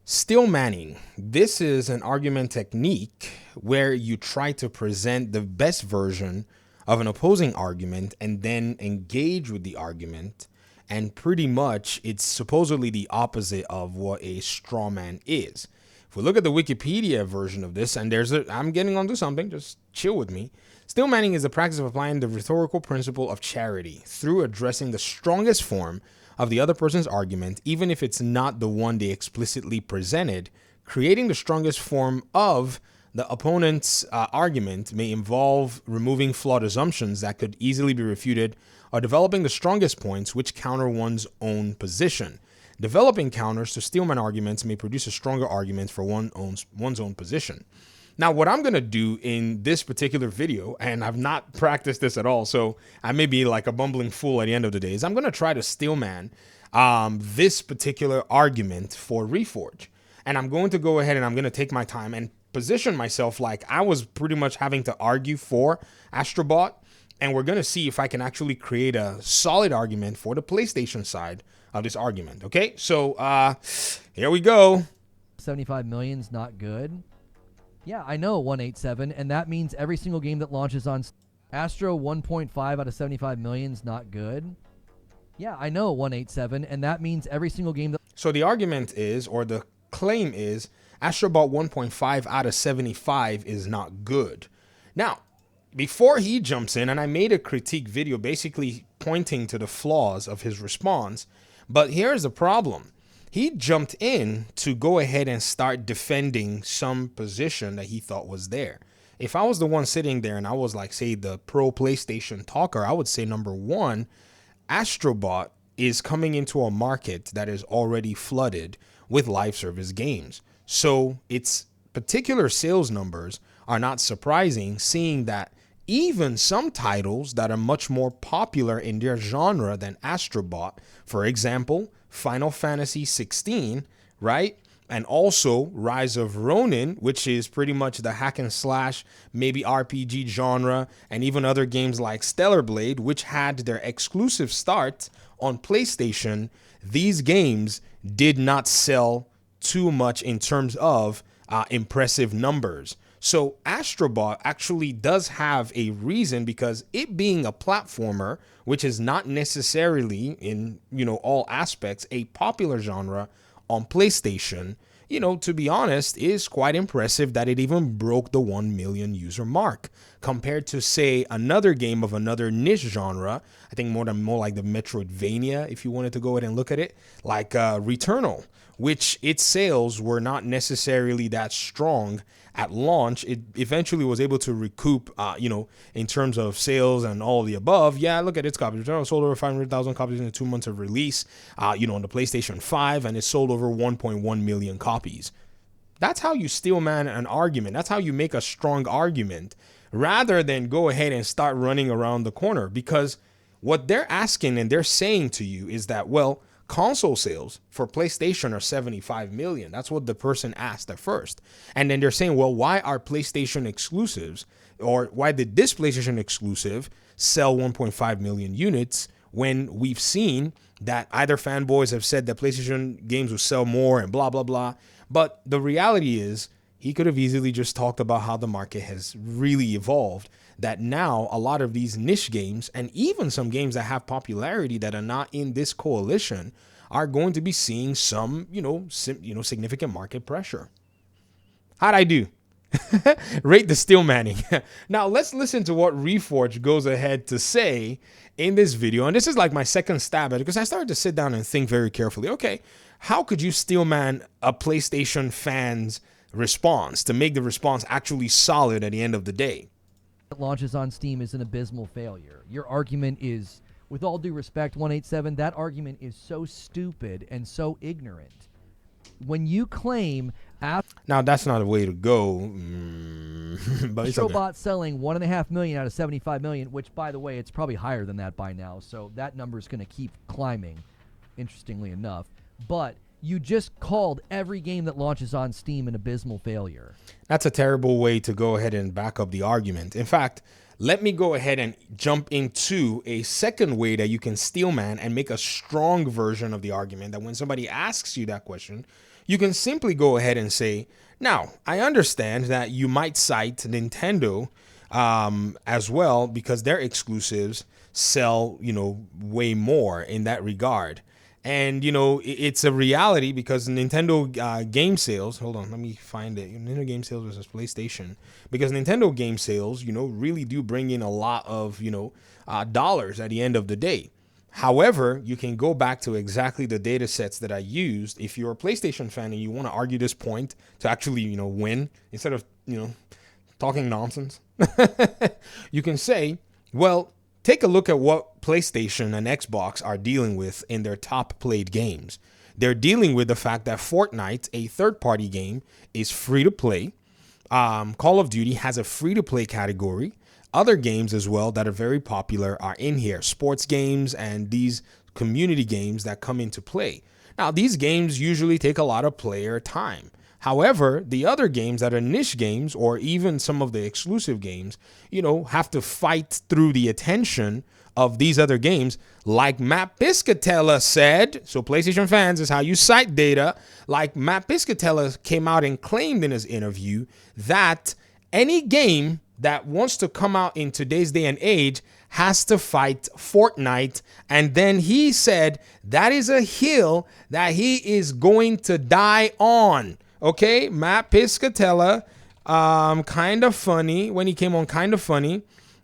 Steelmanning. This is an argument technique where you try to present the best version of an opposing argument and then engage with the argument. And pretty much it's supposedly the opposite of what a straw man is. If we look at the Wikipedia version of this, and I'm getting onto something, just chill with me. Steelmanning is the practice of applying the rhetorical principle of charity through addressing the strongest form of the other person's argument, even if it's not the one they explicitly presented. Creating the strongest form of the opponent's argument may involve removing flawed assumptions that could easily be refuted or developing the strongest points which counter one's own position. Developing counters to Steelman arguments may produce a stronger argument for one's own position. Now, what I'm going to do in this particular video, and I've not practiced this at all, so I may be like a bumbling fool at the end of the day, is I'm going to try to Steelman this particular argument for Reforge. And I'm going to go ahead and I'm going to take my time and position myself like I was pretty much having to argue for Astro Bot. And we're going to see if I can actually create a solid argument for the PlayStation side of this argument. Okay, so here we go. 75 million's not good. Yeah, I know 187, and that means every single game that launches on Astro 1.5 out of 75 million's not good. Yeah, I know 187, and that means every single game that... So the argument is, or the claim is, Astro Bot 1.5 out of 75 is not good. Now, before he jumps in, and I made a critique video basically pointing to the flaws of his response, but here's the problem. He jumped in to go ahead and start defending some position that he thought was there. If I was the one sitting there and I was like, say, the pro PlayStation talker, I would say, number one, Astro Bot is coming into a market that is already flooded with live service games. So its particular sales numbers are not surprising, seeing that even some titles that are much more popular in their genre than Astro Bot, for example, Final Fantasy 16, right? And also Rise of Ronin, which is pretty much the hack and slash, maybe RPG genre, and even other games like Stellar Blade, which had their exclusive start on PlayStation. These games did not sell too much in terms of impressive numbers. So Astro Bot actually does have a reason, because it being a platformer, which is not necessarily in, all aspects a popular genre on PlayStation, to be honest, is quite impressive that it even broke the 1 million user mark compared to, say, another game of another niche genre. I think more like the Metroidvania, if you wanted to go ahead and look at it, like Returnal, which its sales were not necessarily that strong at launch. It eventually was able to recoup, in terms of sales and all of the above. Yeah, look at its copies. Returnal sold over 500,000 copies in the 2 months of release, on the PlayStation 5, and it sold over 1.1 million copies. That's how you steelman an argument. That's how you make a strong argument, rather than go ahead and start running around the corner. Because what they're asking and they're saying to you is that, well, console sales for PlayStation are 75 million. That's what the person asked at first. And then they're saying, well, why are PlayStation exclusives, or why did this PlayStation exclusive sell 1.5 million units when we've seen that either fanboys have said that PlayStation games will sell more and blah, blah, blah. But the reality is, he could have easily just talked about how the market has really evolved, that now a lot of these niche games, and even some games that have popularity that are not in this coalition, are going to be seeing some, significant market pressure. How'd I do? Rate the Steelmanning. Now let's listen to what Reforge goes ahead to say in this video. And this is like my second stab at it, because I started to sit down and think very carefully. Okay, how could you steelman a PlayStation fan's response to make the response actually solid at the end of the day? That launches on Steam is an abysmal failure. Your argument is, with all due respect, 187, that argument is so stupid and so ignorant. When you claim... Now, that's not a way to go. But it's Astro okay. Bot selling 1.5 million out of 75 million, which, by the way, it's probably higher than that by now, so that number is going to keep climbing, interestingly enough. But you just called every game that launches on Steam an abysmal failure. That's a terrible way to go ahead and back up the argument. In fact, let me go ahead and jump into a second way that you can steelman and make a strong version of the argument, that when somebody asks you that question, You can simply go ahead and say, now, I understand that you might cite Nintendo as well because their exclusives sell, way more in that regard. And, it's a reality because Nintendo game sales, hold on, let me find it. Nintendo game sales versus PlayStation. Because Nintendo game sales, really do bring in a lot of, dollars at the end of the day. However, you can go back to exactly the data sets that I used. If you're a PlayStation fan and you want to argue this point to actually, win, instead of, talking nonsense, you can say, well, take a look at what PlayStation and Xbox are dealing with in their top played games. They're dealing with the fact that Fortnite, a third-party game, is free to play. Call of Duty has a free to play category. Other games as well that are very popular are in here. Sports games and these community games that come into play. Now, these games usually take a lot of player time. However, the other games that are niche games or even some of the exclusive games, have to fight through the attention of these other games. Like Matt Piscatella said, so PlayStation fans is how you cite data. Like Matt Piscatella came out and claimed in his interview that any game that wants to come out in today's day and age has to fight Fortnite. And then he said that is a hill that he is going to die on. Okay, Matt Piscatella, kind of funny when he came on Kind of Funny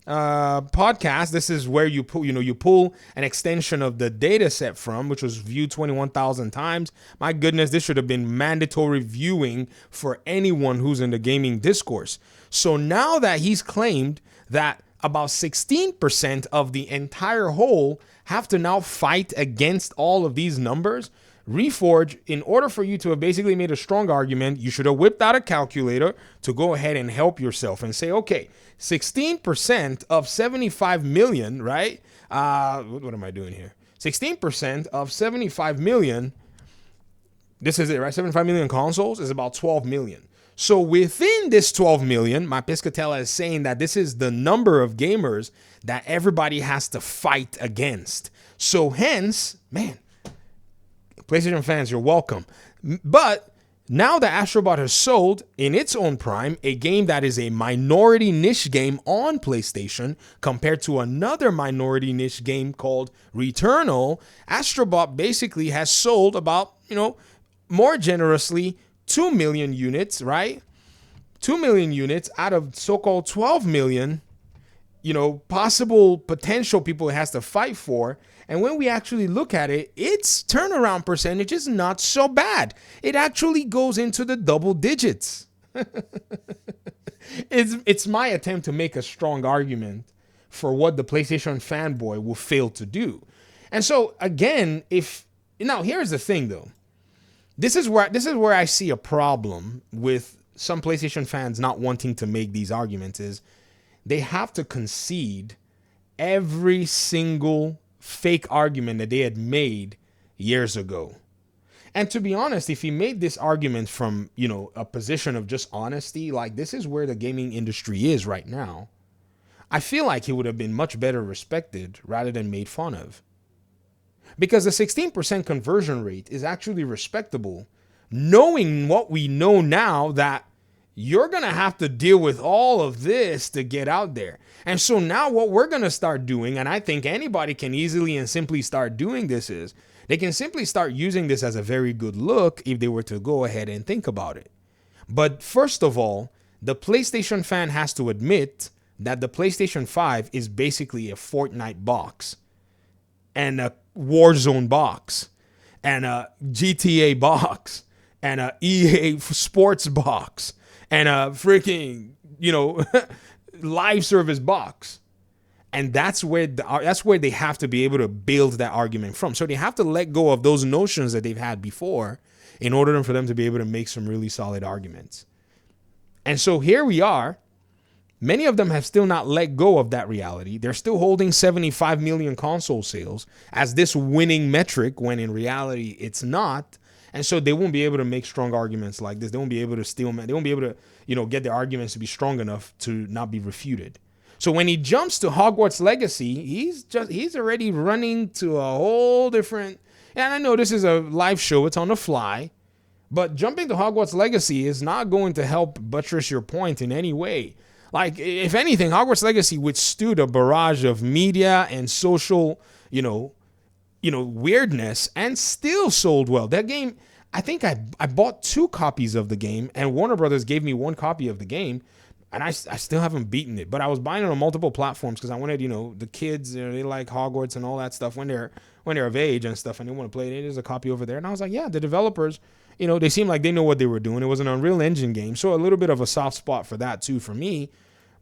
podcast. This is where you pull an extension of the data set from, which was viewed 21,000 times. My goodness, this should have been mandatory viewing for anyone who's in the gaming discourse. So now that he's claimed that about 16% of the entire whole have to now fight against all of these numbers, Reforge, in order for you to have basically made a strong argument, you should have whipped out a calculator to go ahead and help yourself and say, okay, 16% of 75 million, right? What am I doing here? 16% of 75 million, this is it, right? 75 million consoles is about 12 million. So within this 12 million, my Piscatella is saying that this is the number of gamers that everybody has to fight against. So hence, man, PlayStation fans, you're welcome. But now that Astro Bot has sold in its own prime a game that is a minority niche game on PlayStation compared to another minority niche game called Returnal, Astro Bot basically has sold about, more generously 2 million units, right? 2 million units out of so-called 12 million, possible potential people it has to fight for. And when we actually look at it, its turnaround percentage is not so bad. It actually goes into the double digits. It's my attempt to make a strong argument for what the PlayStation fanboy will fail to do. And so again, now here's the thing though. This is where I see a problem with some PlayStation fans not wanting to make these arguments is they have to concede every single fake argument that they had made years ago. And to be honest, if he made this argument from, a position of just honesty, like this is where the gaming industry is right now, I feel like he would have been much better respected rather than made fun of. Because the 16% conversion rate is actually respectable, knowing what we know now that you're going to have to deal with all of this to get out there. And so now what we're going to start doing, and I think anybody can easily and simply start doing this, is they can simply start using this as a very good look if they were to go ahead and think about it. But first of all, the PlayStation fan has to admit that the PlayStation 5 is basically a Fortnite box and a Warzone box and a GTA box and a EA Sports box and a freaking, live service box. And that's where they have to be able to build that argument from. So they have to let go of those notions that they've had before in order for them to be able to make some really solid arguments. And so here we are. Many of them have still not let go of that reality. They're still holding 75 million console sales as this winning metric when in reality it's not. And so they won't be able to make strong arguments like this. They won't be able to they won't be able to, get their arguments to be strong enough to not be refuted. So when he jumps to Hogwarts Legacy, he's already running to a whole different, and I know this is a live show, it's on the fly, But jumping to Hogwarts Legacy is not going to help buttress your point in any way. Like, if anything, Hogwarts Legacy withstood a barrage of media and social, weirdness, and still sold well. That game, I think I bought 2 copies of the game, and Warner Brothers gave me 1 copy of the game, and I still haven't beaten it. But I was buying it on multiple platforms because I wanted, the kids, they like Hogwarts and all that stuff when they're of age and stuff, and they want to play it. There's a copy over there, and I was like, yeah, the developers, they seem like they know what they were doing. It was an Unreal Engine game, so a little bit of a soft spot for that too for me.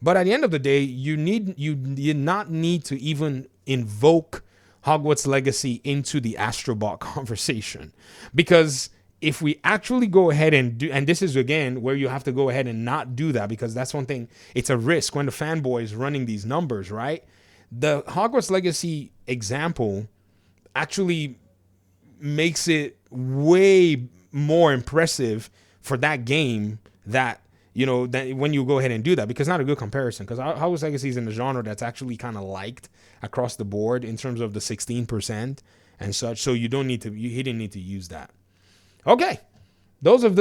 But at the end of the day, you did not need to even invoke Hogwarts Legacy into the Astro Bot conversation, because if we actually go ahead and do, and this is again where you have to go ahead and not do that, because that's one thing, it's a risk when the Fanboy is running these numbers, right? The Hogwarts Legacy example actually makes it way more impressive for that game that when you go ahead and do that, because it's not a good comparison, because Hogwarts Legacy is in the genre that's actually kind of liked across the board in terms of the 16% and such. So he didn't need to use that. Okay, those of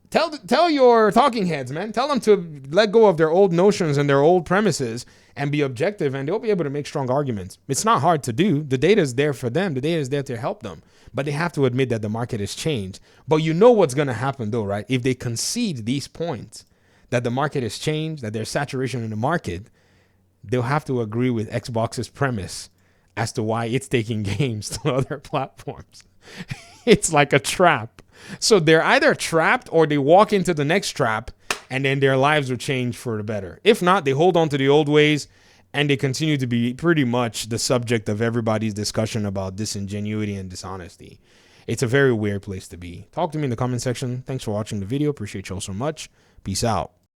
tell your talking heads, man. Tell them to let go of their old notions and their old premises and be objective, and they'll be able to make strong arguments. It's not hard to do. The data is there for them. The data is there to help them. But they have to admit that the market has changed. But you know what's going to happen, though, right? If they concede these points, that the market has changed, that there's saturation in the market, they'll have to agree with Xbox's premise as to why it's taking games to other platforms. It's like a trap. So they're either trapped or they walk into the next trap, and then their lives will change for the better. If not, they hold on to the old ways, and they continue to be pretty much the subject of everybody's discussion about disingenuity and dishonesty. It's a very weird place to be. Talk to me in the comment section. Thanks for watching the video. Appreciate you all so much. Peace out.